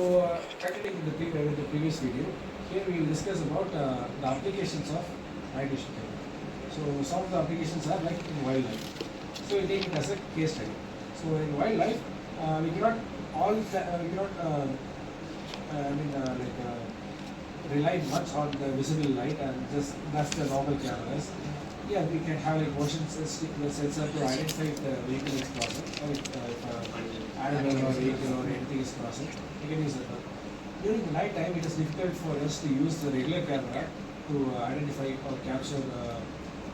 Continuing with the previous video, here we will discuss about the applications of night vision camera. So some of the applications are like in wildlife. So we take it as a case study. So in wildlife, we cannot rely much on the visible light and just that's the normal cameras. Yeah, we can have like motion sensor to identify if the vehicle is crossing or if animal or vehicle or anything is crossing. We can use that. During the night time, it is difficult for us to use the regular camera to identify or capture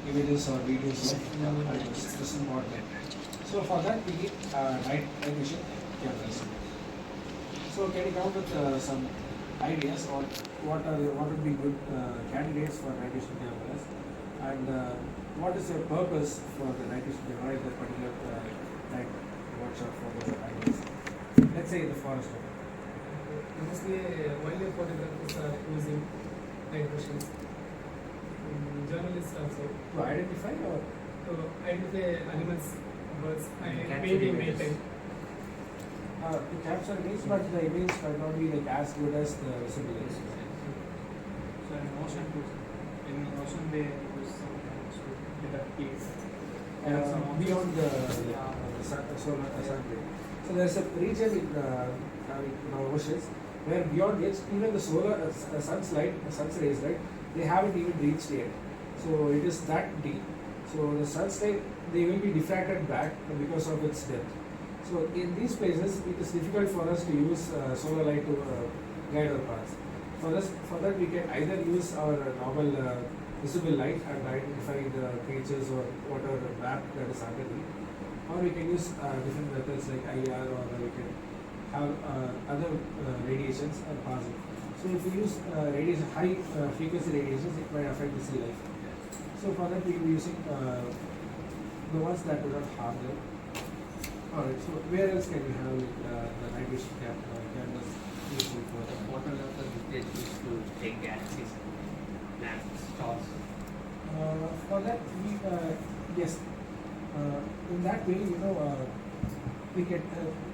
images or videos of animals. This is important. So for that, we need night vision cameras. So can you come up with some ideas on what would be good candidates for night vision cameras, and what is your purpose for the night vision camera in that particular night workshop for the animals? Let's say in the forest. Mostly wildlife photographers are using night vision. Journalists also. To identify or? To identify animals, birds, and maybe maintain. To capture images, but the image might not be like as good as the visible image. So in motion they use some kinds to detect keys. Beyond the solar sun ray. So there's a region in our oceans where beyond which even the sun's rays, right, they haven't even reached yet. So it is that deep. So the sun's light, they will be diffracted back because of its depth. So in these places, it is difficult for us to use solar light to guide our paths. For that, we can either use our normal visible light and identify the creatures or whatever map that is underneath, or we can use different methods like IR, or we can have other radiations passing. So if we use high frequency radiations, it might affect the sea life. So for that, we will be using the ones that do not harm them. Alright, so where else can we have the night vision cameras useful for The photographer they used to take galaxies, planets, stars. for that, we yes, in that way, we can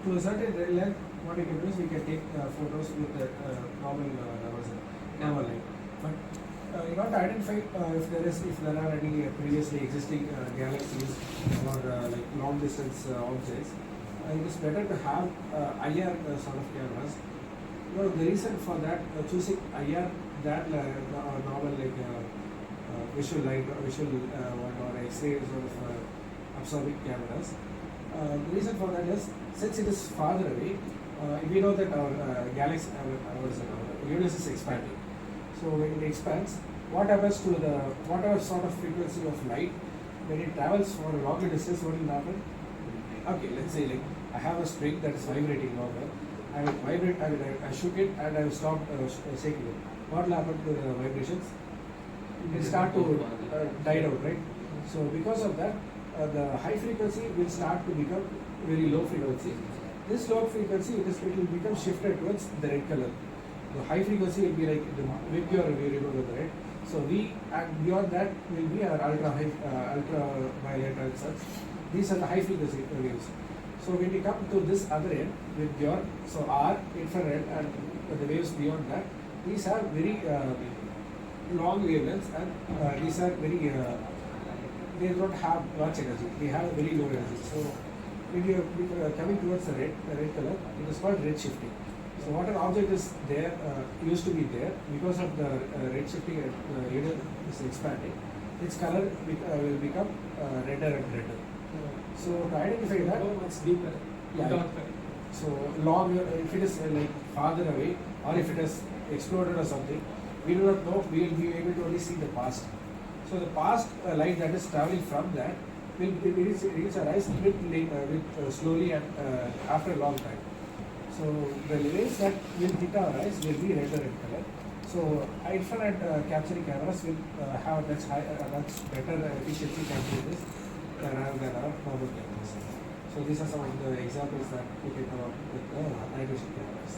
to a certain length. What we can do is we can take photos with the normal light. But in order to identify if there are any previously existing galaxies or like long distance objects, it is better to have IR sort of cameras. The reason for that choosing IR that normal like visual light or visual one or X-ray sort of absorbing cameras. The reason for that is since it is farther away, we know that our galaxy, our universe is expanding. So when it expands, what happens to whatever sort of frequency of light, when it travels for a longer distance, what will happen? Okay, let's say like I have a spring that is vibrating longer. I will vibrate, I shook it and I will stop shaking it. What will happen to the vibrations? It will start to die out, right? So because of that, the high frequency will start to become very low frequency. This low frequency, it will become shifted towards the red color. The high frequency will be like the pure remember right? So and beyond that will be our ultraviolet and such. These are the high frequency waves. So when we come to this other end with your R, infrared, and the waves beyond that, these are very long wavelengths, and these are very they don't have much energy. They have very low energy. So when you are coming towards the red color, it is called red shifting. So what an object is there, used to be there, because of the red shifting unit is expanding, its color will become redder and redder. So to identify that, Much deeper. yeah, so long, if it is like farther away, or if it has exploded or something, we do not know, we will be able to only see the past. So the past light that is traveling from that will reach our eyes with slowly and after a long time. So the rays that will hit our eyes will be redder in color. So infrared capturing cameras will have much better efficiency capturing this rather than our normal cameras. So these are some of the examples that we can come up with night vision cameras.